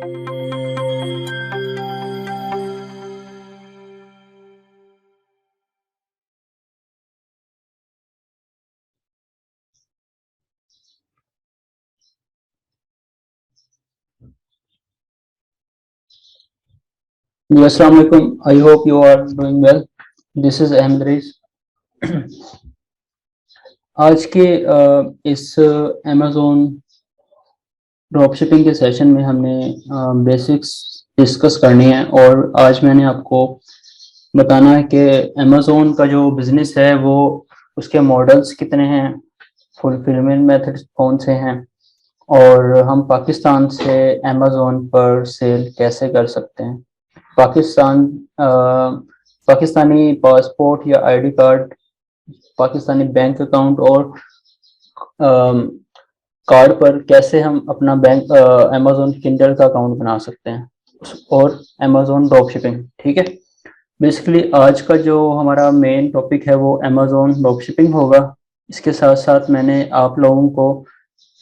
जी, अस्सलाम वालेकुम। I hope you are doing well. This is Ahmad Rais. आज के इस अमेज़न ड्रॉप शिपिंग के सेशन में हमने बेसिक्स डिस्कस करनी है और आज मैंने आपको बताना है कि अमेज़न का जो बिज़नेस है वो उसके मॉडल्स कितने हैं, फुलफिलमेंट मेथड्स कौन से हैं और हम पाकिस्तान से अमेज़न पर सेल कैसे कर सकते हैं। पाकिस्तान पाकिस्तानी पासपोर्ट या ID card, Pakistani bank account और कार्ड पर कैसे हम अपना बैंक अमेज़न किंडल का अकाउंट बना सकते हैं और अमेज़न ड्रॉप शिपिंग। ठीक है, बेसिकली आज का जो हमारा मेन टॉपिक है वो अमेज़न ड्रॉप शिपिंग होगा। इसके साथ साथ मैंने आप लोगों को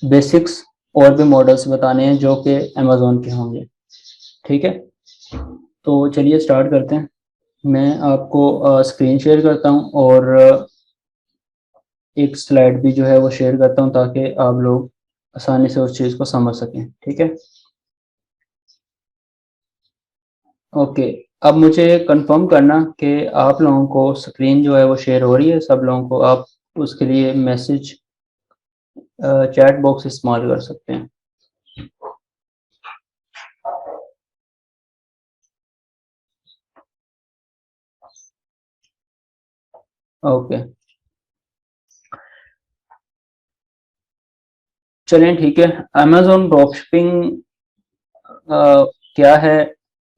बेसिक्स और भी मॉडल्स बताने हैं जो कि अमेज़न के होंगे। ठीक है, तो चलिए स्टार्ट करते हैं। मैं आपको स्क्रीन शेयर करता हूं और एक स्लाइड भी जो है वो शेयर करता हूं ताकि आप लोग आसानी से उस चीज़ को समझ सकें। ठीक है, ओके। अब मुझे कंफर्म करना कि आप लोगों को स्क्रीन जो है वो शेयर हो रही है सब लोगों को। आप उसके लिए मैसेज चैट बॉक्स इस्तेमाल कर सकते हैं। ओके, चलें ठीक है। अमेज़न ड्रॉप शिपिंग क्या है,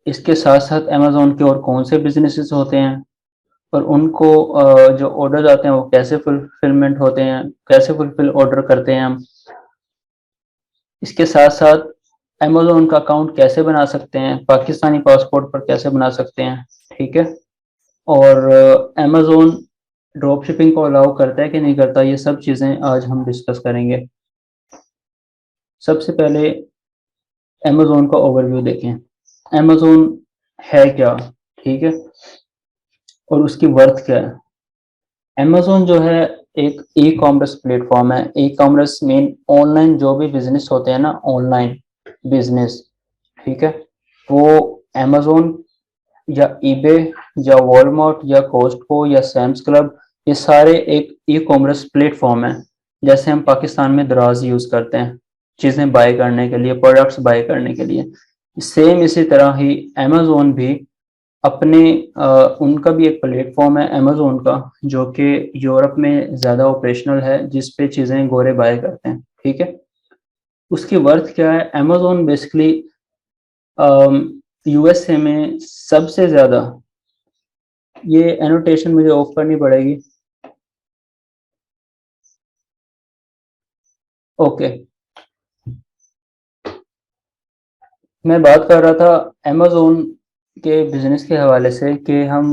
इसके साथ साथ अमेज़न के और कौन से बिजनेसेस होते हैं और उनको जो ऑर्डर आते हैं वो कैसे फुलफिलमेंट होते हैं, कैसे फुलफिल ऑर्डर करते हैं हम। इसके साथ साथ अमेज़न का अकाउंट कैसे बना सकते हैं, पाकिस्तानी पासपोर्ट पर कैसे बना सकते हैं। ठीक है, और अमेज़न ड्रॉप शिपिंग को अलाउ करता है कि नहीं करता, ये सब चीज़ें आज हम डिस्कस करेंगे। सबसे पहले अमेज़न का ओवरव्यू देखें। अमेज़न है क्या, ठीक है, और उसकी वर्थ क्या है। अमेज़न जो है एक ई कॉमर्स प्लेटफॉर्म है। ई कॉमर्स मीन ऑनलाइन जो भी बिजनेस होते हैं ना, ऑनलाइन बिजनेस, ठीक है, वो अमेज़न या ईबे या वॉलमार्ट या कॉस्टको या सैम्स क्लब, ये सारे एक ई कॉमर्स प्लेटफॉर्म है। जैसे हम पाकिस्तान में दराज यूज़ करते हैं चीज़ें बाय करने के लिए, प्रोडक्ट्स बाय करने के लिए, सेम इसी तरह ही अमेज़न भी अपने उनका भी एक प्लेटफॉर्म है अमेज़न का जो कि यूरोप में ज़्यादा ऑपरेशनल है, जिस पे चीज़ें गोरे बाय करते हैं। ठीक है, उसकी वर्थ क्या है। अमेज़न बेसिकली यूएसए में सबसे ज़्यादा, ये एनोटेशन मुझे ऑफ करनी पड़ेगी। ओके, मैं बात कर रहा था अमेज़न के बिजनेस के हवाले से कि हम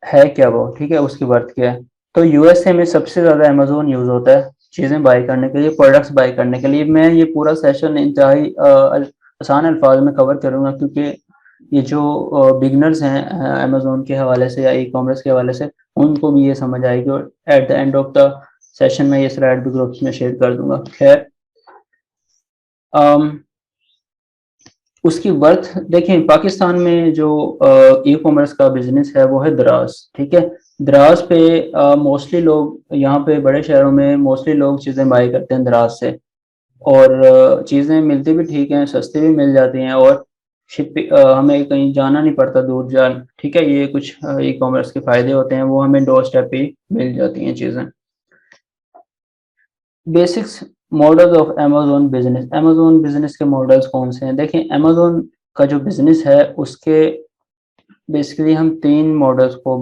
है क्या वो, ठीक है, उसकी वर्थ क्या है। तो यूएसए में सबसे ज़्यादा अमेज़न यूज़ होता है चीज़ें बाय करने के लिए, प्रोडक्ट्स बाय करने के लिए। मैं ये पूरा सेशन इंतहाई आसान अल्फाज में कवर करूँगा क्योंकि ये जो बिगनर्स हैं अमेज़न के हवाले से या ई कॉमर्स के हवाले से, उनको भी ये समझ आएगी और at the end of the session में ये स्लाइड भी ग्रुप्स में शेयर कर दूंगा। खैर, उसकी वर्थ देखें। पाकिस्तान में जो ई कॉमर्स का बिजनेस है वो है दराज। ठीक है, दराज पे मोस्टली लोग, यहाँ पे बड़े शहरों में मोस्टली लोग चीज़ें बाई करते हैं दराज से, और चीज़ें मिलती भी ठीक हैं, सस्ती भी मिल जाती हैं और शिप हमें कहीं जाना नहीं पड़ता दूर जान। ठीक है, ये कुछ ई कॉमर्स के फ़ायदे होते हैं, वो हमें डोर स्टेप पे ही मिल जाती हैं चीज़ें। Basics models of Amazon business. Amazon business के मॉडल्स कौन से हैं, देखें। अमेज़न का जो बिजनेस है उसके बेसिकली हम तीन मॉडल्स को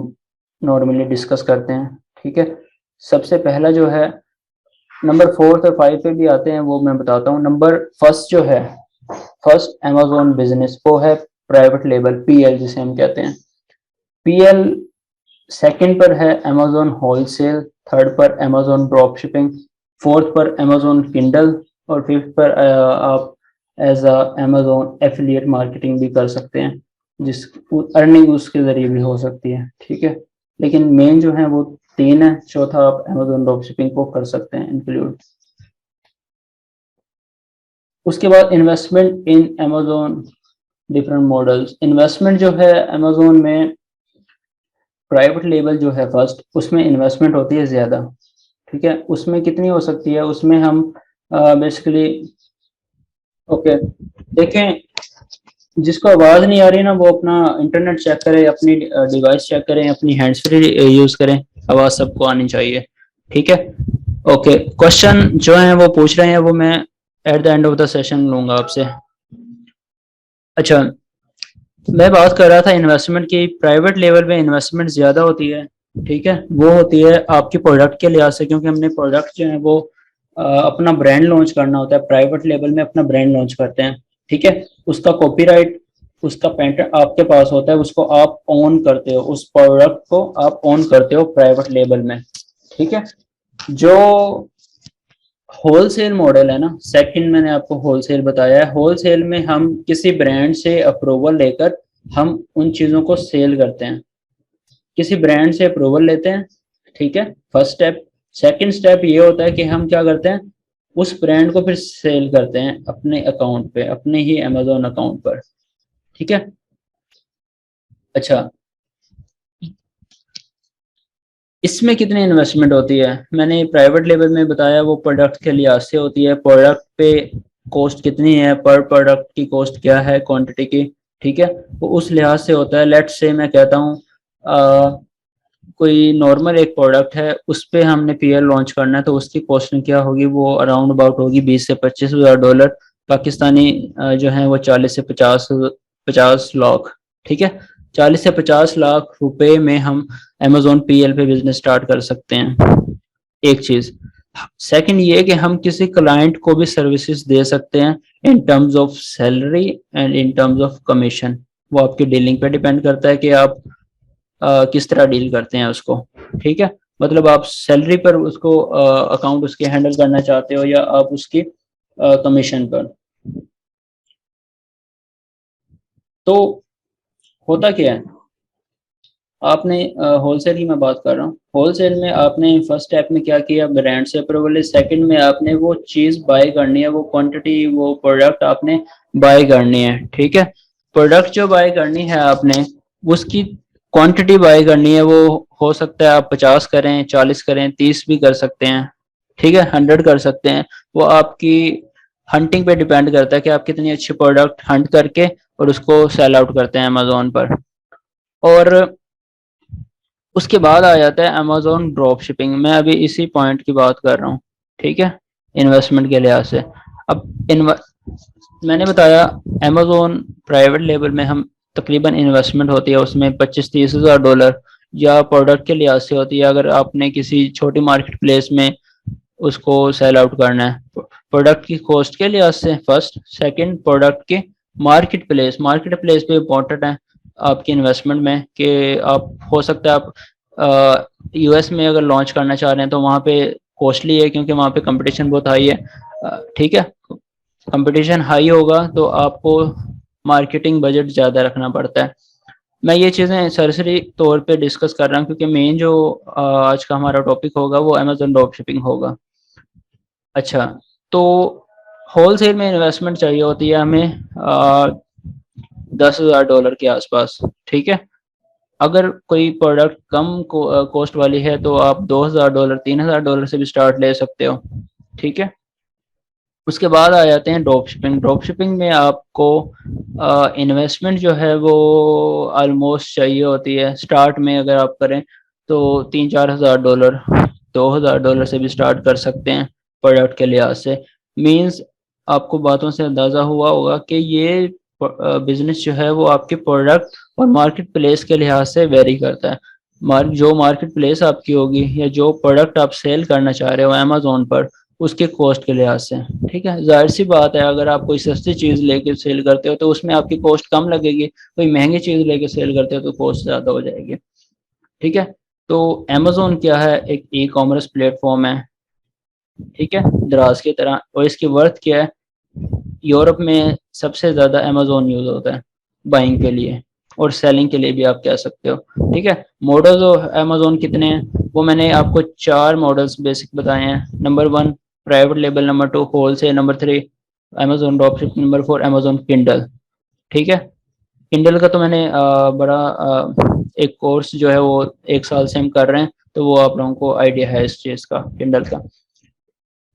नॉर्मली डिस्कस करते हैं। ठीक है, सबसे पहला जो है, नंबर 4 और 5 पे भी आते हैं, वो मैं बताता हूँ। नंबर फर्स्ट जो है, फर्स्ट अमेज़न बिजनेस, वो है प्राइवेट लेबल, पीएल जिसे हम कहते हैं, पीएल। सेकंड पर है अमेज़न होलसेल, थर्ड पर अमेज़न ड्रॉप शिपिंग, फोर्थ पर अमेज़न किंडल और फिफ्थ पर आप as a Amazon affiliate marketing भी कर सकते हैं, जिस अर्निंग उसके ज़रिए भी हो सकती है, ठीक है। लेकिन मेन जो है वो 3 है, चौथा आप अमेजोन ड्रॉप शिपिंग को कर सकते हैं इंक्लूड। उसके बाद इन्वेस्टमेंट इन अमेजोन डिफरेंट मॉडल्स। इन्वेस्टमेंट जो है अमेजोन में प्राइवेट लेबल जो है फर्स्ट, उसमें इन्वेस्टमेंट होती है ज़्यादा, ठीक है। उसमें कितनी हो सकती है, उसमें हम बेसिकली ओके देखें, जिसको आवाज़ नहीं आ रही ना वो अपना इंटरनेट चेक करे, अपनी डिवाइस चेक करें, अपनी हैंड्स फ्री यूज़ करें, आवाज़ सबको आनी चाहिए, ठीक है। ओके, क्वेश्चन जो है वो पूछ रहे हैं वो मैं at the end of the session लूंगा आपसे। अच्छा, मैं बात कर रहा था इन्वेस्टमेंट की। प्राइवेट लेवल पे इन्वेस्टमेंट ज़्यादा होती है, ठीक है। वो होती है आपकी प्रोडक्ट के लिहाज से, क्योंकि हमने प्रोडक्ट जो है वो अपना ब्रांड लॉन्च करना होता है। प्राइवेट लेवल में अपना ब्रांड लॉन्च करते हैं, ठीक है। उसका कॉपीराइट, उसका पेटेंट आपके पास होता है, उसको आप ओन करते हो, उस प्रोडक्ट को आप ओन करते हो प्राइवेट लेवल में, ठीक है। जो होलसेल मॉडल है ना, सेकंड मैंने आपको होलसेल बताया है। होलसेल में हम किसी ब्रांड से अप्रूवल लेकर हम उन चीज़ों को सेल करते हैं, किसी ब्रांड से अप्रूवल लेते हैं, ठीक है, फर्स्ट स्टेप। सेकंड स्टेप ये होता है कि हम क्या करते हैं, उस ब्रांड को फिर सेल करते हैं अपने अकाउंट पे, अपने ही अमेजोन अकाउंट पर, ठीक है। अच्छा, इसमें कितनी इन्वेस्टमेंट होती है, मैंने प्राइवेट लेवल में बताया, वो प्रोडक्ट के लिहाज से होती है। प्रोडक्ट पे कॉस्ट कितनी है, पर प्रोडक्ट की कॉस्ट क्या है, क्वांटिटी की, ठीक है, वो उस लिहाज से होता है। लेट्स से मैं कहता हूँ कोई नॉर्मल एक प्रोडक्ट है, उस पे हमने पीएल लॉन्च करना है, तो उसकी कॉस्टिंग क्या होगी, वो अराउंड अबाउट होगी 20 से 25 हज़ार डॉलर पाकिस्तानी, जो है वो 40 से 50 लाख, ठीक है। 40 से 50 लाख रुपए में हम अमेजोन पीएल पे बिजनेस स्टार्ट कर सकते हैं, एक चीज। सेकंड ये कि हम किसी क्लाइंट को भी सर्विसेज दे सकते हैं in terms of salary and in terms of commission. वो आपकी डीलिंग पे डिपेंड करता है कि आप किस तरह डील करते हैं उसको, ठीक है। मतलब आप सैलरी पर उसको अकाउंट उसके हैंडल करना चाहते हो, या आप उसकी कमीशन पर। तो होता क्या है, आपने होलसेल की मैं बात कर रहा हूँ, होलसेल में आपने फर्स्ट स्टेप में क्या किया, ब्रांड से अप्रूवल है। सेकंड में आपने वो चीज़ बाय करनी है, वो क्वांटिटी, वो प्रोडक्ट आपने बाय करनी है, ठीक है। प्रोडक्ट जो बाय करनी है आपने, उसकी क्वांटिटी बाय करनी है। वो हो सकता है आप 50 करें, 40 करें, 30 भी कर सकते हैं, ठीक है, 100 कर सकते हैं। वो आपकी हंटिंग पे डिपेंड करता है कि आप कितनी अच्छी प्रोडक्ट हंट करके और उसको सेल आउट करते हैं अमेजोन पर। और उसके बाद आ जाता है अमेजोन ड्रॉप शिपिंग। मैं अभी इसी पॉइंट की बात कर रहा हूँ, ठीक है, इन्वेस्टमेंट के लिहाज से। अब मैंने बताया अमेजोन प्राइवेट लेवल में हम तकरीबन इन्वेस्टमेंट होती है उसमें 25-30 हज़ार डॉलर, या प्रोडक्ट के लिहाज से होती है। अगर आपने किसी छोटी मार्केट प्लेस में उसको सेल आउट करना है, प्रोडक्ट की कॉस्ट के लिहाज से फर्स्ट, सेकंड प्रोडक्ट के मार्केट प्लेस पे इम्पोर्टेंट है आपकी इन्वेस्टमेंट में, कि आप हो सकता है आप यूएस में अगर लॉन्च करना चाह रहे हैं तो वहाँ पे कॉस्टली है, क्योंकि वहाँ पे कंपटीशन बहुत हाई है, ठीक है। कंपटीशन हाई होगा तो आपको मार्केटिंग बजट ज़्यादा रखना पड़ता है। मैं ये चीज़ें सरसरी तौर पे डिस्कस कर रहा हूँ, क्योंकि मेन जो आज का हमारा टॉपिक होगा वो अमेजोन ड्रॉप शिपिंग होगा। अच्छा, तो होलसेल में इन्वेस्टमेंट चाहिए होती है हमें 10 हज़ार डॉलर के आसपास, ठीक है। अगर कोई प्रोडक्ट कम कॉस्ट वाली है तो आप 2 हज़ार डॉलर, 3 हज़ार डॉलर से भी स्टार्ट ले सकते हो, ठीक है। उसके बाद आ जाते हैं ड्रॉप शिपिंग। ड्रॉप शिपिंग में आपको इन्वेस्टमेंट जो है वो ऑलमोस्ट चाहिए होती है स्टार्ट में। अगर आप करें तो 3-4 हज़ार डॉलर, 2 हज़ार डॉलर से भी स्टार्ट कर सकते हैं प्रोडक्ट के लिहाज से। मींस आपको बातों से अंदाज़ा हुआ होगा कि ये बिजनेस जो है वो आपके प्रोडक्ट और मार्केट प्लेस के लिहाज से वेरी करता है। जो मार्केट प्लेस आपकी होगी या जो प्रोडक्ट आप सेल करना चाह रहे हो अमेजोन पर, उसके कॉस्ट के लिहाज से, ठीक है। जाहिर सी बात है, अगर आप कोई सस्ती चीज़ लेके सेल करते हो तो उसमें आपकी कॉस्ट कम लगेगी, कोई महंगी चीज़ लेके सेल करते हो तो कॉस्ट ज़्यादा हो जाएगी, ठीक है। तो अमेजोन क्या है, एक ई कॉमर्स प्लेटफॉर्म है, ठीक है, दराज की तरह। और इसकी वर्थ क्या है, यूरोप में सबसे ज़्यादा अमेज़न यूज़ होता है बाइंग के लिए और सेलिंग के लिए भी आप कह सकते हो। ठीक है, मॉडल्स ऑफ अमेज़न कितने हैं वो मैंने आपको 4 मॉडल्स बेसिक बताए हैं। Number 1 private label, number 2 wholesale, number 3 Amazon dropship, number 4 Amazon Kindle. ठीक है, किंडल का तो मैंने एक कोर्स जो है वो 1 साल से हम कर रहे हैं, तो वो आप लोगों को आइडिया है इस चीज़ का, किंडल का।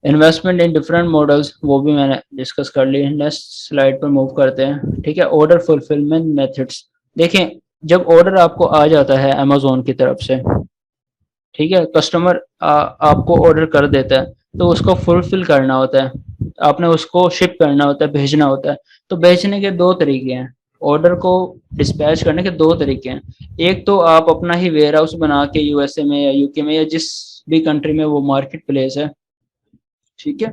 इन्वेस्टमेंट इन डिफरेंट मॉडल्स वो भी मैंने डिस्कस कर ली। नेक्स्ट स्लाइड पर मूव करते हैं। ठीक है, ऑर्डर फुलफिलमेंट मेथड्स। देखें, जब ऑर्डर आपको आ जाता है अमेज़न की तरफ से, ठीक है, कस्टमर आपको ऑर्डर कर देता है, तो उसको फुलफिल करना होता है, आपने उसको शिप करना होता है, भेजना होता है। तो भेजने के 2 तरीके हैं, ऑर्डर को डिस्पैच करने के 2 तरीके हैं। एक तो आप अपना ही वेयर हाउस बना के यूएसए में या यूके में या जिस भी कंट्री में वो मार्केट प्लेस है, ठीक है,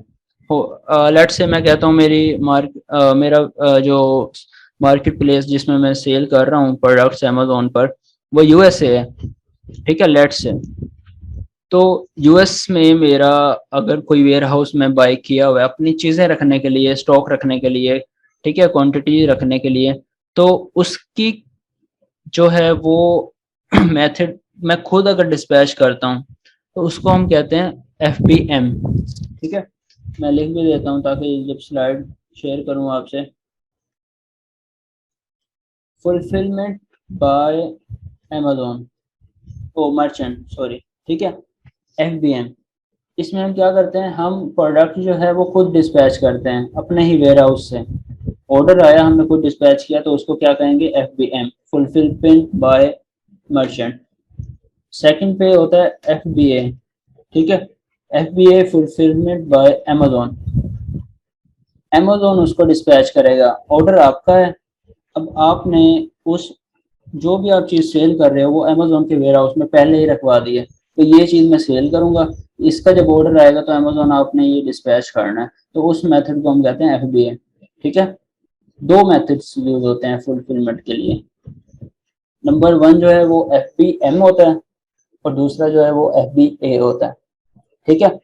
हो लेट से मैं कहता हूँ मेरा जो मार्केट प्लेस जिसमें मैं सेल कर रहा हूँ प्रोडक्ट्स अमेज़न पर, वो यूएसए है। ठीक है, लेट से तो यूएस में मेरा अगर कोई वेयर हाउस में बाय किया हुआ है अपनी चीज़ें रखने के लिए, स्टॉक रखने के लिए, ठीक है, क्वांटिटी रखने के लिए, तो उसकी जो है वो मेथड मैं खुद अगर डिस्पैच करता हूँ तो उसको हम कहते हैं एफबीएम। ठीक है, मैं लिख भी देता हूँ ताकि जब स्लाइड शेयर करूँ आपसे, fulfilment by Amazon or merchant sorry. ठीक है, एफबीएम, इसमें हम क्या करते हैं, हम प्रोडक्ट जो है वो खुद डिस्पैच करते हैं अपने ही वेयर हाउस से। ऑर्डर आया, हमने खुद डिस्पैच किया, तो उसको क्या कहेंगे, FBM, fulfilment bye merchant. Second पे होता है एफबीए। ठीक है, FBA fulfilment by Amazon. Amazon उसको डिस्पैच करेगा, ऑर्डर आपका है, अब आपने उस जो भी आप चीज़ सेल कर रहे हो वो अमेज़न के वेयर हाउस में पहले ही रखवा दी है, तो ये चीज़ मैं सेल करूंगा, इसका जब ऑर्डर आएगा तो अमेज़न आपने ये डिस्पैच करना है, तो उस मेथड को हम कहते हैं एफबीए। ठीक है, 2 मेथड्स यूज होते हैं फुलफिलमेंट के लिए। नंबर 1 जो है वो एफबीएम होता है और दूसरा जो है वो एफबीए होता है। ठीक है,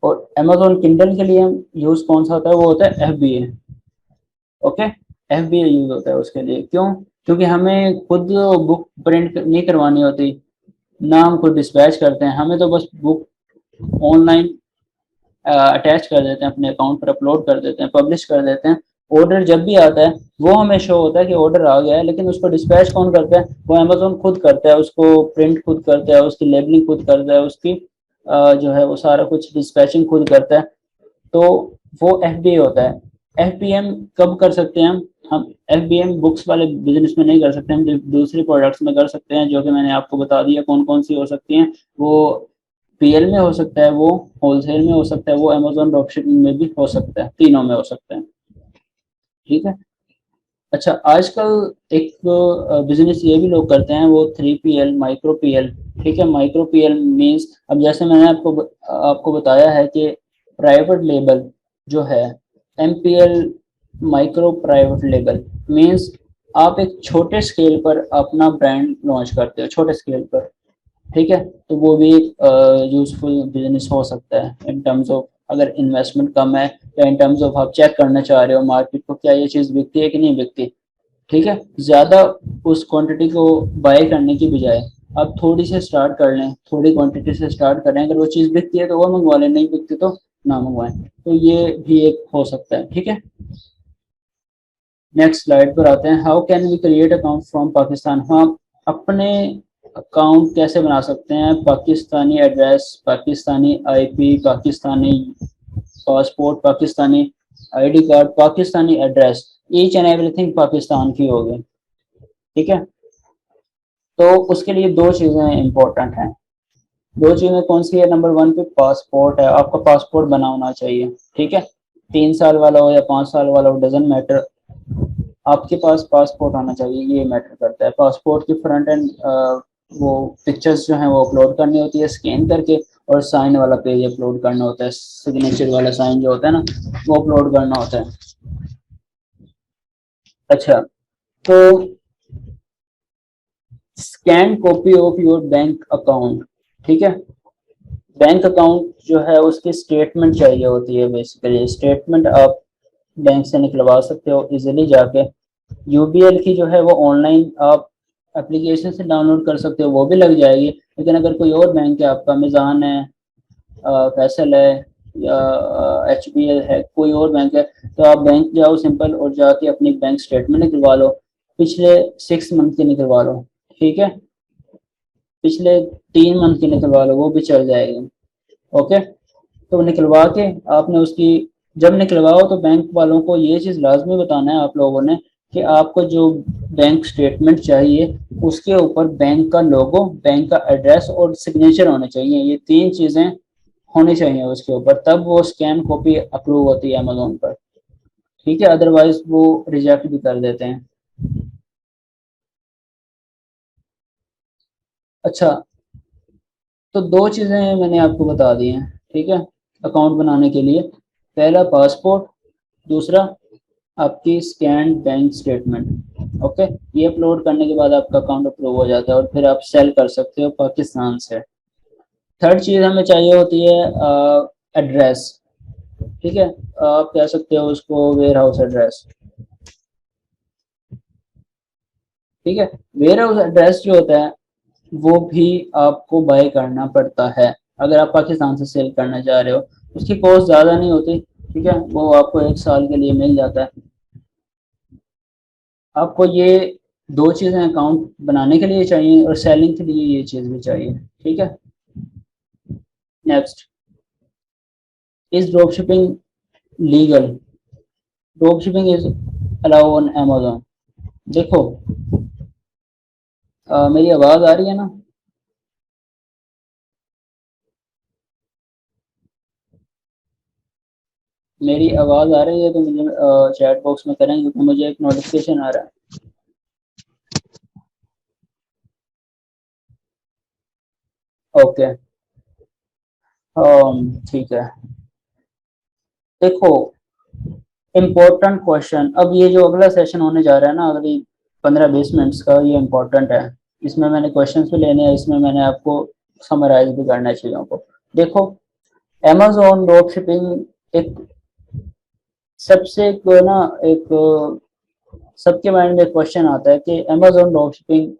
और अमेज़न किंडल के लिए यूज कौन सा होता है, वो होता है एफबीए। ओके, एफबीए यूज होता है उसके लिए, क्यों, क्योंकि हमें खुद बुक प्रिंट नहीं करवानी होती, ना हम खुद डिस्पैच करते हैं, हमें तो बस बुक ऑनलाइन अटैच कर देते हैं, अपने अकाउंट पर अपलोड कर देते हैं, पब्लिश कर देते हैं। ऑर्डर जब भी आता है वो हमें शो होता है कि ऑर्डर आ गया है, लेकिन उसको डिस्पैच कौन करता है, वो अमेज़न खुद करता है, उसको प्रिंट खुद करता है, उसकी लेबलिंग खुद करता है, उसकी जो है वो सारा कुछ डिस्पैचिंग खुद करता है, तो वो एफबीए होता है। एफबीएम कब कर सकते हैं हम एफबीएम बुक्स वाले बिजनेस में नहीं कर सकते, हम दूसरे प्रोडक्ट्स में कर सकते हैं, जो कि मैंने आपको बता दिया कौन कौन सी हो सकती हैं। वो पीएल में हो सकता है, वो होलसेल में हो सकता है, वो अमेज़न ड्रॉपशिपिंग में भी हो सकता है, तीनों में हो सकता है। ठीक है, अच्छा, आजकल एक बिजनेस ये भी लोग करते हैं, वो 3PL माइक्रो पीएल। ठीक है, माइक्रो पीएल मीन्स, अब जैसे मैंने आपको बताया है कि प्राइवेट लेबल जो है, MPL micro private label means आप एक छोटे स्केल पर अपना ब्रांड लॉन्च करते हो, छोटे स्केल पर। ठीक है, तो वो भी एक यूजफुल बिजनेस हो सकता है इन टर्म्स ऑफ, अगर इन्वेस्टमेंट कम है, या इन टर्म्स ऑफ आप चेक करना चाह रहे हो मार्केट को, क्या ये चीज़ बिकती है कि नहीं बिकती। ठीक है, ज़्यादा उस क्वांटिटी को बाय करने की बजाय आप थोड़ी से स्टार्ट कर लें, थोड़ी क्वांटिटी से स्टार्ट करें, अगर वो चीज़ बिकती है तो वो मंगवा लें, नहीं बिकती तो ना मंगवाएं, तो ये भी एक हो सकता है। ठीक है, नेक्स्ट स्लाइड पर आते हैं। How can we create account from Pakistan, हम अपने अकाउंट कैसे बना सकते हैं, Pakistani address, Pakistani IP, Pakistani passport, Pakistani ID card, Pakistani address, each and everything Pakistan की होगी। ठीक है, तो उसके लिए 2 चीज़ें इंपॉर्टेंट हैं। 2 चीज़ें कौन सी है, नंबर 1 पे पासपोर्ट है, आपका पासपोर्ट बना होना चाहिए। ठीक है, 3 साल वाला हो या 5 साल वाला हो, डजेंट मैटर, आपके पास पासपोर्ट होना चाहिए, ये मैटर करता है। पासपोर्ट की फ्रंट एंड वो पिक्चर्स जो हैं वो अपलोड करनी होती है स्कैन करके, और साइन वाला पेज अपलोड करना होता है, सिग्नेचर वाला साइन जो होता है ना, वो अपलोड करना होता है। अच्छा, तो scan copy of your bank account. ठीक है, बैंक अकाउंट जो है उसकी स्टेटमेंट चाहिए होती है, बेसिकली स्टेटमेंट आप बैंक से निकलवा सकते हो इजीली जाके। यूबीएल की जो है वो ऑनलाइन आप एप्लीकेशन से डाउनलोड कर सकते हो, वो भी लग जाएगी। लेकिन अगर कोई और बैंक है आपका, मिज़ान है, फैसल है, या एच बी एल है, कोई और बैंक है, तो आप बैंक जाओ सिंपल और जाके अपनी बैंक स्टेटमेंट निकलवा लो, पिछले 6 मंथ की निकलवा लो, ठीक है, पिछले 3 मंथ की निकलवा लो, वो भी चल जाएगी। ओके, तो निकलवा के आपने उसकी, जब निकलवाओ तो बैंक वालों को ये चीज़ लाजमी बताना है आप लोगों ने कि आपको जो बैंक स्टेटमेंट चाहिए उसके ऊपर बैंक का लोगो, बैंक का एड्रेस और सिग्नेचर होने चाहिए। ये 3 चीज़ें होनी चाहिए उसके ऊपर, तब वो स्कैन कॉपी अप्रूव होती है अमेजोन पर, ठीक है, अदरवाइज वो रिजेक्ट भी कर देते हैं। अच्छा, तो 2 चीज़ें मैंने आपको बता दी हैं, ठीक है, अकाउंट बनाने के लिए। पहला पासपोर्ट, दूसरा आपकी स्कैन बैंक स्टेटमेंट। ओके, ये अपलोड करने के बाद आपका अकाउंट अप्रूव हो जाता है और फिर आप सेल कर सकते हो पाकिस्तान से। थर्ड चीज़ हमें चाहिए होती है एड्रेस, ठीक है, आप कह सकते हो उसको वेयर हाउस एड्रेस, ठीक है। वेयर हाउस एड्रेस जो होता है वो भी आपको बाय करना पड़ता है अगर आप पाकिस्तान से सेल करना चाह रहे हो। उसकी कॉस्ट ज़्यादा नहीं होती, ठीक है, वो आपको 1 साल के लिए मिल जाता है। आपको ये 2 चीज़ें अकाउंट बनाने के लिए चाहिए और सेलिंग के लिए ये चीज़ भी चाहिए, ठीक है। Next, is drop shipping legal? Drop shipping is allow on Amazon. देखो, मेरी आवाज़ आ रही है ना? मेरी आवाज़ आ रही है तो मुझे चैट बॉक्स में करें, क्योंकि मुझे एक नोटिफिकेशन आ रहा है। ओके, ठीक है। देखो, इम्पोर्टेंट क्वेश्चन, अब ये जो अगला सेशन होने जा रहा है ना अगली 15-20 मिनट्स का, ये इम्पोर्टेंट है। इसमें मैंने क्वेश्चंस भी लेने हैं, इसमें मैंने आपको समराइज भी करना है चीज़ों को। देखो, अमेजोन ड्रॉप शिपिंग एक सबसे एक ना एक सबके माइंड में क्वेश्चन आता है कि अमेजोन ड्रॉप शिपिंग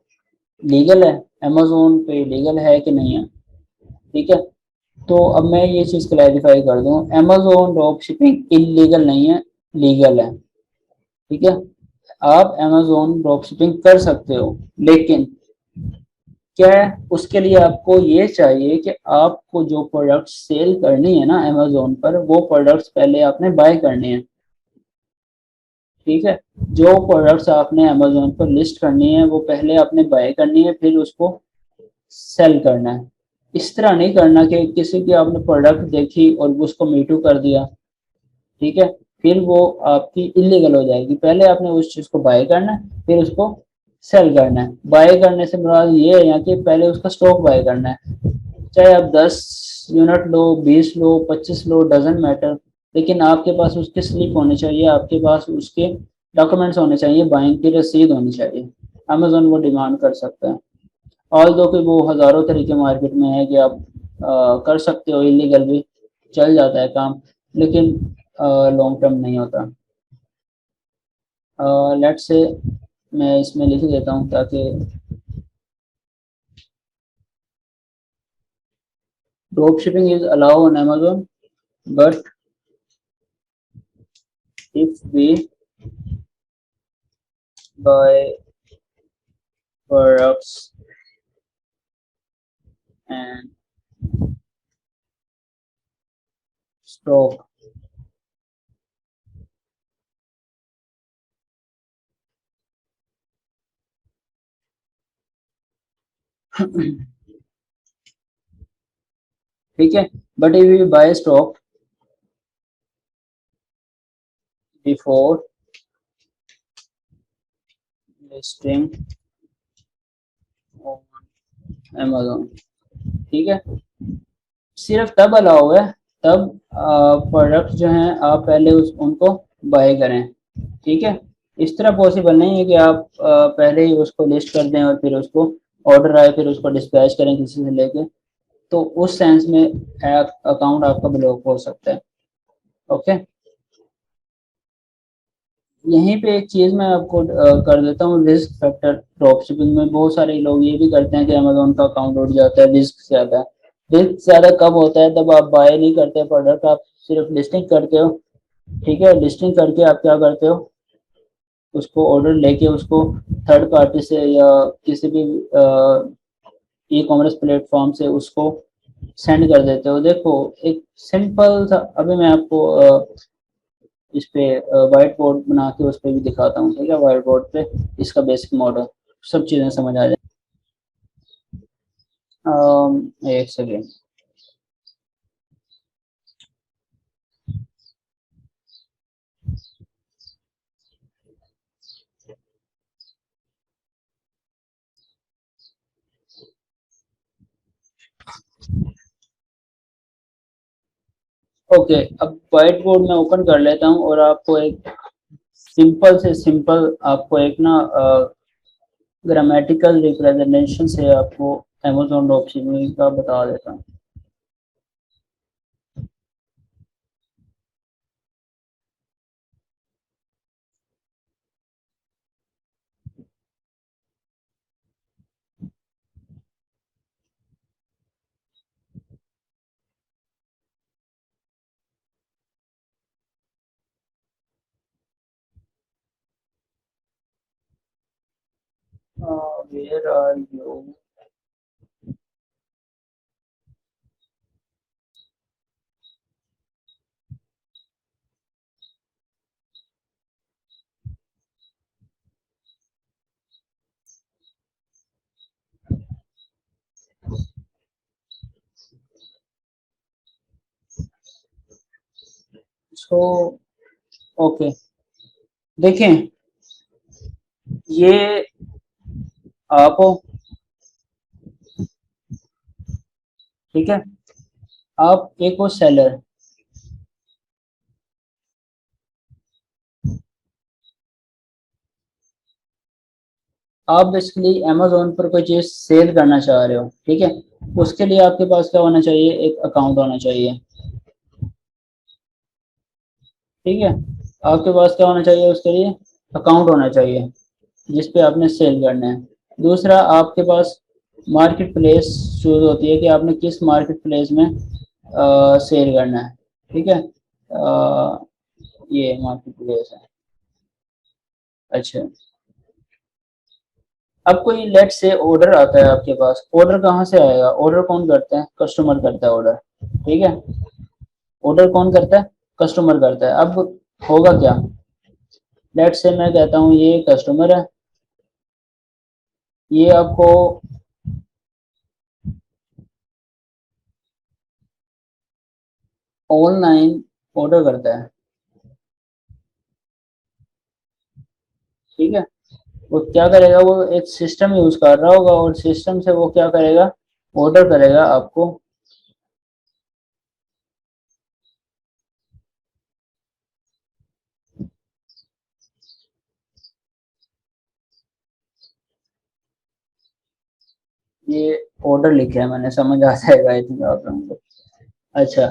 लीगल है, अमेजोन पे लीगल है कि नहीं है, ठीक है। तो अब मैं ये चीज़ क्लैरिफाई कर दूं, अमेजोन ड्रॉप शिपिंग इलीगल नहीं है, लीगल है, ठीक है। आप अमेजोन ड्रॉप शिपिंग कर सकते हो, लेकिन क्या है, उसके लिए आपको ये चाहिए कि आपको जो प्रोडक्ट सेल करनी है ना अमेजोन पर, वो प्रोडक्ट्स पहले आपने बाय करने हैं, ठीक है। जो प्रोडक्ट्स आपने अमेजोन पर लिस्ट करनी है वो पहले आपने बाय करनी है, फिर उसको सेल करना है। इस तरह नहीं करना कि किसी की आपने प्रोडक्ट देखी और उसको मीटू कर दिया, ठीक है, फिर वो आपकी इलीगल हो जाएगी। पहले आपने उस चीज़ को बाय करना है, फिर उसको सेल करना है। बाय करने से मुराद ये है यहाँ कि पहले उसका स्टॉक बाय करना है, चाहे आप 10 unit low, 20 low, 25 low, doesn't matter, लेकिन आपके पास उसकी स्लिप होनी चाहिए, आपके पास उसके डॉक्यूमेंट्स होने चाहिए, बाइंग की रसीद होनी चाहिए। अमेजोन वो डिमांड कर सकता है। ऑल दो कि वो हज़ारों तरीके मार्केट में है कि आप कर सकते हो, इलीगल भी चल जाता है काम, लेकिन लॉन्ग टर्म नहीं होता। लेट्स से मैं इसमें लिख देता हूँ ताकि drop shipping is allow on Amazon, but if we buy products and stock ठीक है, but if we buy stock before listing on Amazon, ठीक है, सिर्फ तब अलाउ है, तब प्रोडक्ट जो हैं आप पहले उनको बाय करें, ठीक है। इस तरह पॉसिबल नहीं है कि आप पहले ही उसको लिस्ट कर दें और फिर उसको ऑर्डर आए फिर उसको डिस्पैच करें किसी से लेके, तो उस सेंस में अकाउंट आपका ब्लॉक हो सकता है। ओके, यहीं पे एक चीज मैं आपको कर देता हूँ, रिस्क फैक्टर। ड्रॉप शिपिंग में बहुत सारे लोग ये भी करते हैं कि अमेजोन का अकाउंट उठ जाता है, रिस्क ज्यादा है। रिस्क ज्यादा कब होता है? तब आप बाय नहीं करते प्रोडक्ट, आप सिर्फ लिस्टिंग करते हो। ठीक है, लिस्टिंग करके आप क्या करते हो, उसको ऑर्डर लेके उसको थर्ड पार्टी से या किसी भी ई कॉमर्स प्लेटफॉर्म से उसको सेंड कर देते हो। देखो, एक सिंपल सा अभी मैं आपको इस पे व्हाइट बोर्ड बना के उस पे भी दिखाता हूँ। ठीक है, व्हाइट बोर्ड पे इसका बेसिक मॉडल सब चीजें समझ आ जाए। एक सेकेंड। ओके, अब व्हाइट बोर्ड में ओपन कर लेता हूँ और आपको एक सिंपल से सिंपल आपको एक ना ग्रामेटिकल रिप्रेजेंटेशन से आपको अमेजोन ड्रॉपशिपिंग का बता देता हूँ। Where are you? So okay, देखें, ये आप हो, ठीक है, आप एक हो सेलर। आप बेसिकली अमेजोन पर कोई चीज सेल करना चाह रहे हो, ठीक है। उसके लिए आपके पास क्या होना चाहिए? एक अकाउंट होना चाहिए। ठीक है, आपके पास क्या होना चाहिए उसके लिए? अकाउंट होना चाहिए जिस पे आपने सेल करना है। दूसरा, आपके पास मार्केट प्लेस चूज होती है कि आपने किस मार्केट प्लेस में सेल करना है। ठीक है, ये मार्केट प्लेस है। अच्छा, अब कोई लेट से ऑर्डर आता है आपके पास, ऑर्डर कहाँ से आएगा? ऑर्डर कौन करता है? कस्टमर करता है ऑर्डर। ठीक है, ऑर्डर कौन करता है? कस्टमर करता है। अब होगा क्या? लेट से मैं कहता हूँ ये कस्टमर है, ये आपको ऑनलाइन ऑर्डर करता है। ठीक है, वो क्या करेगा? वो एक सिस्टम यूज कर रहा होगा और सिस्टम से वो क्या करेगा? ऑर्डर करेगा आपको। ये ऑर्डर लिखे है मैंने, समझ आ जाएगा आई थिंक आप लोगों को। अच्छा,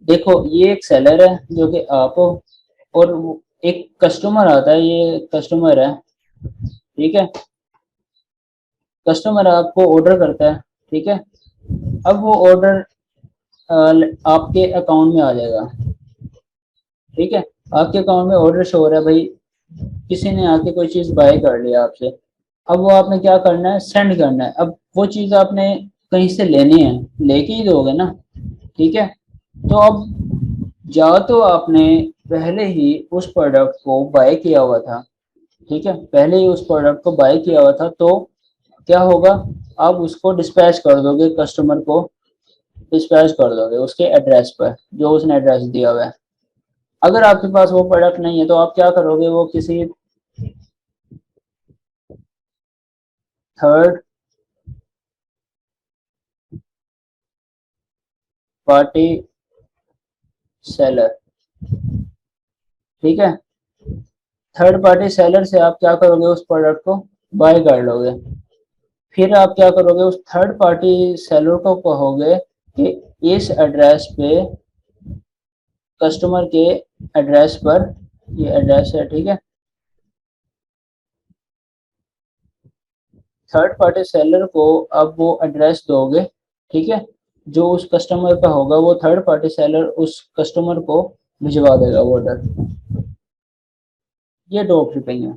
देखो, ये एक सेलर है जो कि आप हो, और एक कस्टमर आता है, ये कस्टमर है। ठीक है, कस्टमर आपको ऑर्डर करता है। ठीक है, अब वो ऑर्डर आपके अकाउंट में आ जाएगा। ठीक है, आपके अकाउंट में ऑर्डर शो हो रहा है भाई, किसी ने आके कोई चीज बाय कर लिया आपसे। अब वो आपने क्या करना है? सेंड करना है। अब वो चीज आपने कहीं से लेनी है, लेके ही दोगे ना। ठीक है, तो अब या तो आपने पहले ही उस प्रोडक्ट को बाय किया हुआ था। ठीक है, पहले ही उस प्रोडक्ट को बाय किया हुआ था, तो क्या होगा? आप उसको डिस्पैच कर दोगे, कस्टमर को डिस्पैच कर दोगे उसके एड्रेस पर जो उसने एड्रेस दिया हुआ है। अगर आपके पास वो प्रोडक्ट नहीं है तो आप क्या करोगे? वो किसी थर्ड पार्टी सेलर, ठीक है, थर्ड पार्टी सेलर से आप क्या करोगे? उस प्रोडक्ट को बाय कर लोगे। फिर आप क्या करोगे? उस थर्ड पार्टी सेलर को कहोगे कि इस एड्रेस पे, कस्टमर के एड्रेस पर ये एड्रेस है, ठीक है। थर्ड पार्टी सेलर को अब वो एड्रेस दोगे, ठीक है, जो उस कस्टमर का होगा वो थर्ड पार्टी सेलर उस कस्टमर को भिजवा देगा वो ऑर्डर। ये ड्रॉप शिपिंग है।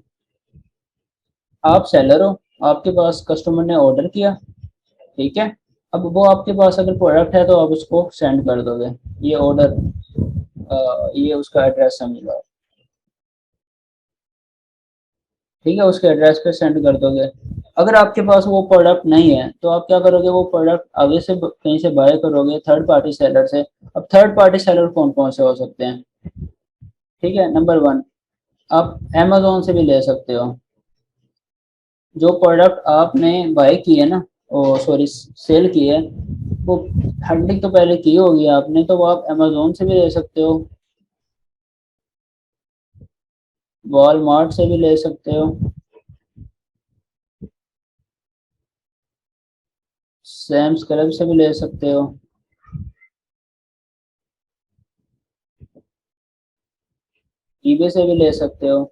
आप सेलर हो, आपके पास कस्टमर ने ऑर्डर किया, ठीक है, अब वो आपके पास अगर प्रोडक्ट है तो आप उसको सेंड कर दोगे, ये ऑर्डर, ये उसका एड्रेस समझ लो, ठीक है, उसके एड्रेस पे सेंड कर दोगे। अगर आपके पास वो प्रोडक्ट नहीं है तो आप क्या करोगे, वो प्रोडक्ट आगे से कहीं से बाय करोगे थर्ड पार्टी सेलर से। अब थर्ड पार्टी सेलर कौन कौन से हो सकते हैं, ठीक है। नंबर वन, आप अमेजोन से भी ले सकते हो। जो प्रोडक्ट आपने बाय की है ना, ओ सॉरी सेल की है, वो हंडिंग तो पहले की होगी आपने, तो वो आप अमेजोन से भी ले सकते हो, वॉलमार्ट से भी ले सकते हो, सैम्स क्लब से भी ले सकते हो, ईबे से भी ले सकते हो,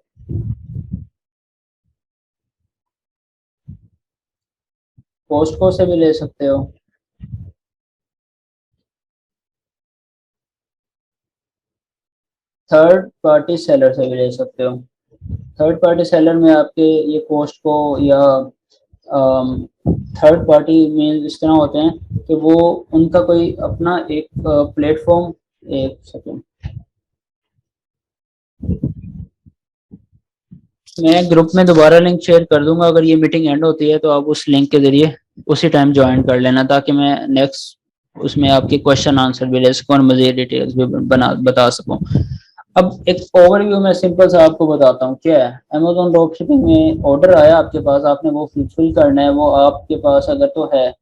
पोस्टको से भी ले सकते हो। थर्ड पार्टी सेलर से भी ले सकते हो। थर्ड पार्टी सेलर में आपके ये पोस्टको या थर्ड पार्टी मीन इस तरह होते हैं कि वो उनका कोई अपना एक प्लेटफॉर्म, एक सेकेंड, मैं ग्रुप में दोबारा लिंक शेयर कर दूंगा, अगर ये मीटिंग एंड होती है तो आप उस लिंक के जरिए उसी टाइम ज्वाइन कर लेना, ताकि मैं नेक्स्ट उसमें आपके क्वेश्चन आंसर भी ले सकूँ और मज़ीद डिटेल्स भी बना बता सकूँ। अब एक ओवरव्यू में सिंपल सा आपको बताता हूँ क्या है। अमेजोन ड्रॉप शिपिंग में ऑर्डर आया आपके पास, आपने वो फुलफिल करना है, वो आपके पास अगर तो है,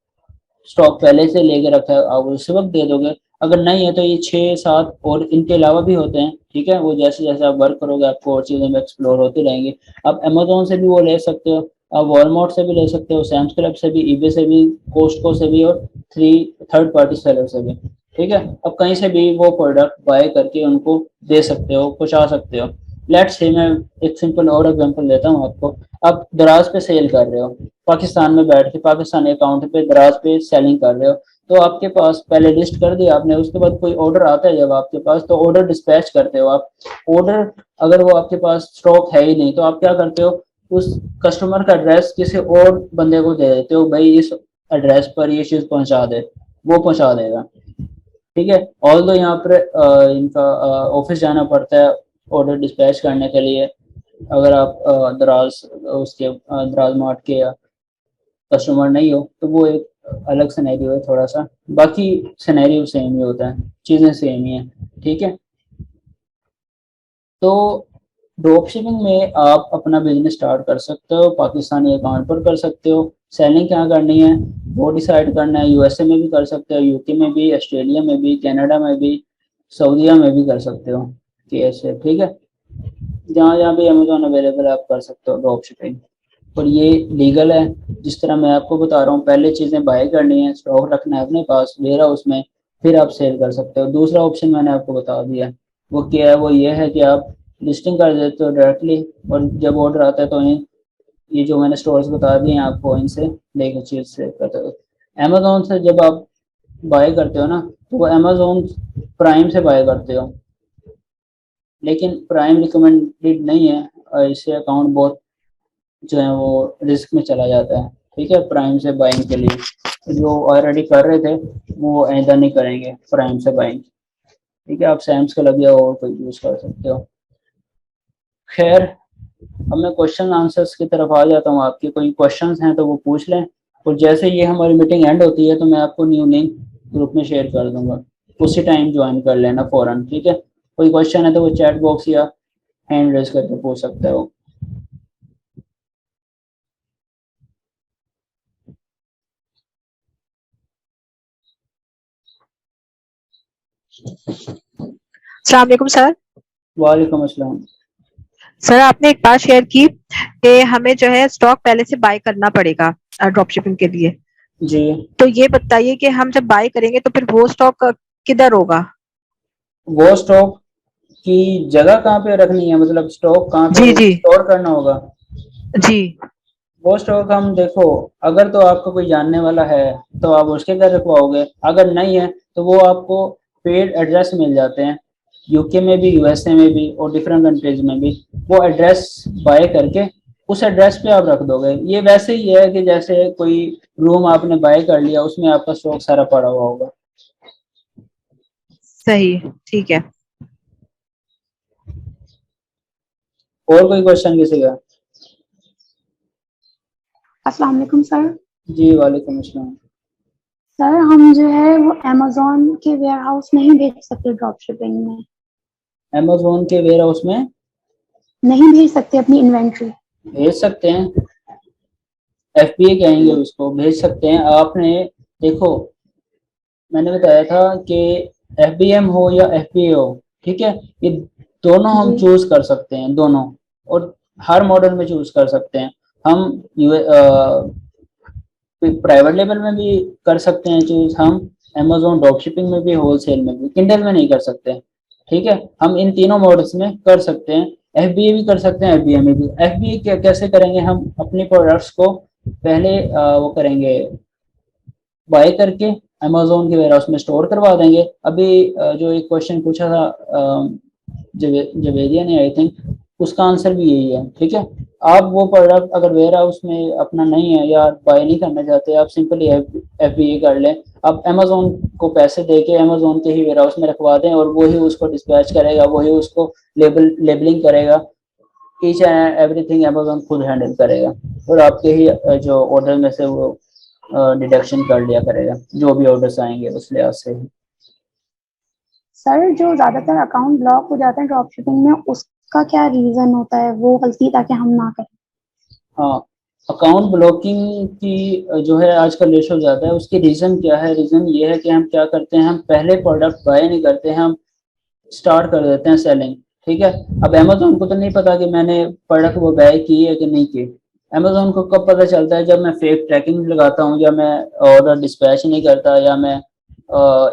स्टॉक पहले से लेके रखा है, आप उस वक्त दे दोगे। अगर नहीं है तो ये 6 7 और इनके अलावा भी होते हैं, ठीक है, वो जैसे जैसे आप वर्क करोगे आपको और चीज़ें एक्सप्लोर होती रहेंगी। आप अमेजोन से भी वो ले सकते हो, आप वॉलमार्ट से भी ले सकते हो, सैम्स क्लब से भी, ईबे से भी, कोस्टको से भी, और थ्री थर्ड पार्टी सेलर से भी, ठीक है। अब कहीं से भी वो प्रोडक्ट बाय करके उनको दे सकते हो, पहुंचा सकते हो। लेट्स से मैं एक सिंपल और एग्जांपल देता हूँ आपको। आप दराज पे सेल कर रहे हो, पाकिस्तान में बैठ के पाकिस्तानी अकाउंट पे दराज पे सेलिंग कर रहे हो, तो आपके पास पहले लिस्ट कर दिया आपने, उसके बाद कोई ऑर्डर आता है जब आपके पास, तो ऑर्डर डिस्पैच करते हो आप। ऑर्डर अगर वो आपके पास स्टॉक है ही नहीं तो आप क्या करते हो, उस कस्टमर का एड्रेस किसी और बंदे को दे देते हो, भाई इस एड्रेस पर ये चीज़ पहुंचा दे, वो पहुंचा देगा, ठीक है। ऑल दो यहाँ पर इनका ऑफिस जाना पड़ता है ऑर्डर डिस्पैच करने के लिए, अगर आप दराज उसके दराज मार्ट के कस्टमर नहीं हो तो वो एक अलग सिनेरियो है थोड़ा सा, बाकी सिनेरियो सेम ही होता है, चीज़ें सेम ही है, ठीक है। तो ड्रॉप शिपिंग में आप अपना बिजनेस स्टार्ट कर सकते हो, पाकिस्तानी अकाउंट पर कर सकते हो। सेलिंग क्या करनी है वो डिसाइड करना है, यूएसए में भी कर सकते हो, यूके में भी, ऑस्ट्रेलिया में भी, कनाडा में भी, सऊदीया में भी कर सकते हो, कैसे, ठीक है। जहाँ जहाँ भी अमेजोन अवेलेबल है आप कर सकते हो ड्रॉप शिपिंग, और ये लीगल है। जिस तरह मैं आपको बता रहा हूँ, पहले चीज़ें बाय करनी है, स्टॉक रखना है अपने पास वेयर हाउस में, फिर आप सेल कर सकते हो। दूसरा ऑप्शन मैंने आपको बता दिया, वो क्या है, वो ये है कि आप लिस्टिंग कर देते हो डायरेक्टली, और जब ऑर्डर आता है तो ये जो मैंने स्टोर्स बता दिए हैं आपको, इनसे लेकर चीज़ सेल करते हो। अमेजोन से जब आप बाय करते हो ना, तो वो अमेजोन प्राइम से बाय करते हो, लेकिन प्राइम रिकमेंडेड नहीं है, और इससे अकाउंट बहुत जो है वो रिस्क में चला जाता है, ठीक है। प्राइम से बाइंग के लिए जो ऑलरेडी कर रहे थे वो आइंदा नहीं करेंगे प्राइम से बाइंग, ठीक है। आप सैम्स का लग और कोई यूज कर सकते हो। खैर, अब मैं क्वेश्चन आंसर्स की तरफ आ जाता हूँ, आपके कोई क्वेश्चंस हैं तो वो पूछ लें, और जैसे ये हमारी मीटिंग एंड होती है तो मैं आपको न्यू लिंक ग्रुप में शेयर कर दूंगा, उसी टाइम ज्वाइन कर लेना फौरन, ठीक है। कोई क्वेश्चन है तो वो चैट बॉक्स या हैंड रेज करके पूछ सकते हो। अस्सलाम वालेकुम सर। वालेकुम अस्सलाम। सर आपने एक बात शेयर की कि हमें जो है स्टॉक पहले से बाय करना पड़ेगा ड्रॉप शिपिंग के लिए। जी, तो ये बताइए कि हम जब बाय करेंगे तो फिर वो स्टॉक किधर होगा? वो स्टॉक कि जगह कहाँ पे रखनी है, मतलब स्टॉक कहाँ जी पे जी स्टोर करना होगा। जी। वो स्टॉक हम देखो, अगर तो आपका कोई जानने वाला है तो आप उसके घर रखवाओगे, अगर नहीं है तो वो आपको पेड एड्रेस मिल जाते हैं, यूके में भी, यूएसए में भी और डिफरेंट कंट्रीज में भी। वो एड्रेस बाय करके उस एड्रेस पे आप रख दोगे। ये वैसे ही है कि जैसे कोई रूम आपने बाय कर लिया, उसमें आपका स्टॉक सारा पड़ा हुआ होगा। सही, ठीक है। और कोई क्वेश्चन किसी का? अस्सलाम वालेकुम सर। जी वालेकुम अस्सलाम। सर हम जो है वो अमेज़न के वेयरहाउस नहीं भेज सकते ड्रॉप शिपिंग में, अमेजोन के वेयर हाउस में नहीं भेज सकते अपनी इन्वेंट्री। भेज सकते हैं, एफबीए कहेंगे उसको, भेज सकते हैं आपने। देखो, मैंने बताया था कि एफबीएम हो या एफबीए हो, ठीक है, ये दोनों हम जी चूज कर सकते हैं, दोनों, और हर मॉडल में चूज कर सकते हैं। हम प्राइवेट लेवल में भी कर सकते हैं चूज, हम अमेजोन ड्रॉप शिपिंग में भी, होलसेल में भी, किंडल में नहीं कर सकते। ठीक है, हम इन तीनों मॉडल्स में कर सकते हैं। एफबीए भी कर सकते हैं, एफबीए में भी। एफबीए कैसे करेंगे, हम अपने प्रोडक्ट्स को पहले वो करेंगे, बाय करके अमेजोन के वेयर हाउस में स्टोर करवा देंगे। अभी जो एक क्वेश्चन पूछा था जवेरिया ने, आई थिंक उसका आंसर भी यही है। ठीक है, आप वो प्रोडक्ट अगर वेयर हाउस में अपना नहीं है या बाय नहीं करना चाहते, आप सिंपली एफबीए कर लें। आप अमेजोन को पैसे दे के अमेजोन के ही वेयर हाउस में रखवा दें, और वही उसको डिस्पैच करेगा, वही उसको लेबलिंग करेगा, ईच एंड एवरीथिंग अमेजोन खुद हैंडल करेगा, और आपके ही जो ऑर्डर में से वो डिडक्शन कर लिया करेगा, जो भी ऑर्डर्स आएंगे उस लिहाज से ही। सर, जो ज्यादातर अकाउंट ब्लॉक हो जाते हैं ड्रॉप शिपिंग में, उसका क्या रीजन होता है, वो गलती ताकि हम ना करें। हाँ, अकाउंट ब्लॉकिंग की जो है आजकल रेशो ज़्यादा है। उसकी रीज़न क्या है? रीज़न ये है कि हम क्या करते हैं, हम पहले प्रोडक्ट बाय नहीं करते हैं, हम स्टार्ट कर देते हैं सेलिंग। ठीक है, अब अमेजोन को तो नहीं पता कि मैंने प्रोडक्ट वो बाय की है कि नहीं की। अमेजोन को कब पता चलता है? जब मैं फेक ट्रैकिंग लगाता हूँ, या मैं ऑर्डर डिस्पैच नहीं करता, या मैं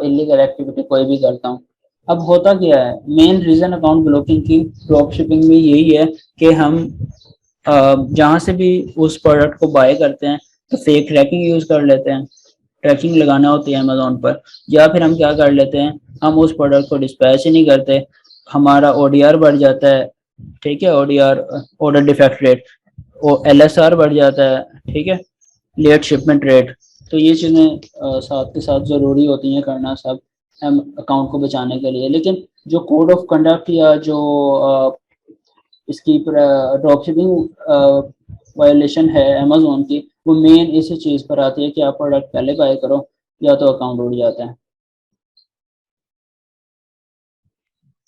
इलीगल एक्टिविटी कोई भी करता हूँ। अब होता क्या है, मेन रीज़न अकाउंट ब्लॉकिंग की ड्रॉप शिपिंग में यही है कि हम जहाँ से भी उस प्रोडक्ट को बाय करते हैं तो फेक ट्रैकिंग यूज कर लेते हैं, ट्रैकिंग लगाना होती है अमेजोन पर। या फिर हम क्या कर लेते हैं, हम उस प्रोडक्ट को डिस्पैच ही नहीं करते, हमारा ओडीआर बढ़ जाता है। ठीक है, ओडीआर, ऑर्डर डिफेक्ट रेट, वो एलएसआर बढ़ जाता है। ठीक है, लेट शिपमेंट रेट। तो ये चीज़ें साथ के साथ ज़रूरी होती हैं करना सब अकाउंट को बचाने के लिए। लेकिन जो कोड ऑफ कंडक्ट या जो इसकी ड्रॉप शिपिंग वायलेशन है अमेजोन की, वो मेन इसी चीज़ पर आती है कि आप प्रोडक्ट पहले बाय करो या तो अकाउंट उड़ जाता है।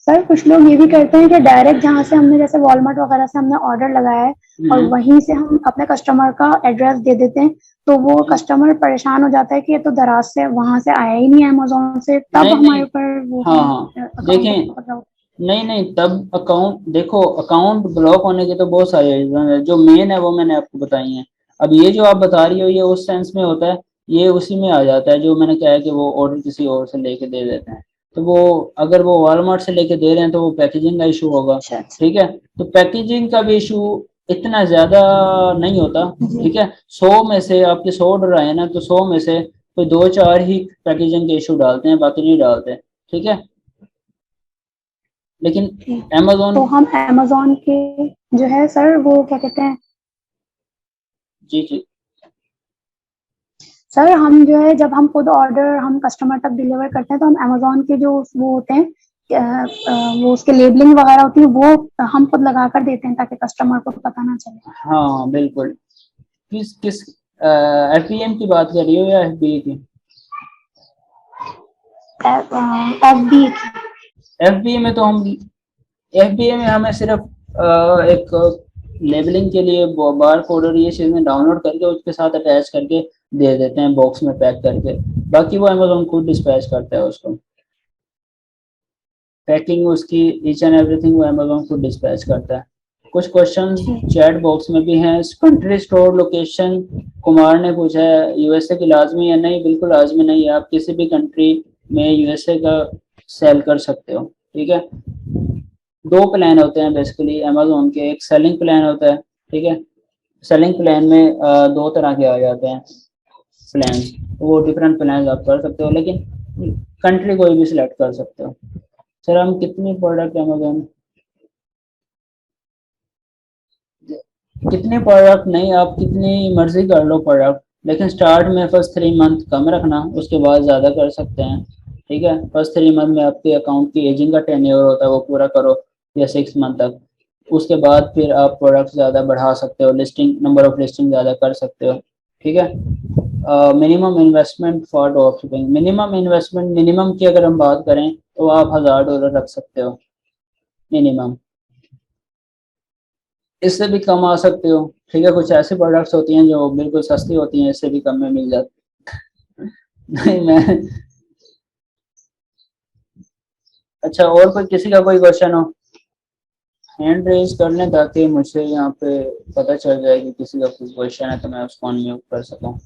सर, कुछ लोग ये भी करते हैं कि डायरेक्ट जहाँ से हमने, जैसे वॉलमार्ट वगैरह से हमने ऑर्डर लगाया है और वहीं से हम अपने कस्टमर का एड्रेस दे देते हैं, तो वो कस्टमर परेशान हो जाता है कि ये तो दराज से वहां से आया ही नहीं है अमेजोन से, तब नहीं हमारे नहीं, ऊपर वो हाँ हाँ, देखें, अकाउंट। नहीं नहीं, तब अकाउंट, देखो, अकाउंट ब्लॉक होने के तो बहुत सारे रीजन है, जो मेन है वो मैंने आपको बताई हैं। अब ये जो आप बता रही हो, ये उस सेंस में होता है, ये उसी में आ जाता है जो मैंने कहा है कि वो ऑर्डर किसी और से लेके दे देते हैं। तो वो अगर वो वॉलमार्ट से लेके दे रहे हैं तो वो पैकेजिंग का इशू होगा। अच्छा अच्छा। ठीक है, तो पैकेजिंग का भी इशू इतना ज्यादा नहीं होता। ठीक है, 100 में से आपके 100 ऑर्डर आए ना, तो 100 में से कोई 2-4 ही पैकेजिंग के इशू डालते हैं, बाकी नहीं डालते। ठीक है, लेकिन अमेजोन, तो हम अमेजोन के जो है सर, वो क्या कहते हैं, जी जी, सर हम जो है जब हम खुद ऑर्डर हम कस्टमर तक डिलीवर करते हैं, तो हम अमेजोन के जो वो होते हैं, वो उसके लेबलिंग वगैरह होती है, वो हम खुद लगा कर देते हैं ताकि कस्टमर को पता ना चले। हाँ बिल्कुल। किस किस एफबीएम की बात कर रही हो या एफबीए की? एफबी। एफबीए में तो हम, एफबीए में हमें सिर्फ एक लेबलिंग के लिए बार कोड और ये चीज़ें डाउनलोड करके उसके साथ अटैच करके दे देते हैं, बॉक्स में पैक करके। बाकी वो अमेजोन खुद डिस्पैच करता है उसको, पैकिंग उसकी, ईच एंड एवरीथिंग वो अमेजोन खुद डिस्पैच करता है। कुछ क्वेश्चन चैट बॉक्स में भी हैं। कंट्री स्टोर लोकेशन कुमार ने पूछा है, यूएसए की लाजमी है? नहीं, बिल्कुल लाजमी नहीं है, आप किसी भी कंट्री में यूएसए का सेल कर सकते हो। ठीक है, दो प्लान होते हैं बेसिकली अमेजोन के, एक सेलिंग प्लान होता है, ठीक है। सेलिंग प्लान में दो तरह के आ जाते हैं प्लान, वो डिफरेंट प्लान आप कर सकते हो, लेकिन कंट्री कोई भी सिलेक्ट कर सकते हो। सर हम कितनी प्रोडक्ट अमेजोन, कितने प्रोडक्ट नहीं, आप कितनी मर्जी कर लो प्रोडक्ट, लेकिन स्टार्ट में फर्स्ट 3 मंथ कम रखना, उसके बाद ज़्यादा कर सकते हैं, ठीक है। फर्स्ट 3 मंथ में आपके अकाउंट की एजिंग का टेन्योर होता है वो पूरा करो, या 6 मंथ तक, उसके बाद फिर आप प्रोडक्ट ज़्यादा बढ़ा सकते हो, लिस्टिंग नंबर ऑफ लिस्टिंग ज़्यादा कर सकते हो, ठीक है। Minimum investment for drop shipping, minimum investment, minimum की अगर हम बात करें तो आप $1000 रख सकते हो मिनिमम, इससे भी कम आ सकते हो, ठीक है। कुछ ऐसी प्रोडक्ट्स होती हैं जो बिल्कुल सस्ती होती हैं, इससे भी कम में मिल जाती नहीं मैं, अच्छा और कोई किसी का कोई क्वेश्चन हो हैंड रेज कर लें, ताकि मुझे यहाँ पे पता चल जाए कि किसी का कोई क्वेश्चन है तो मैं उसको अनम्यूट कर सकूँ।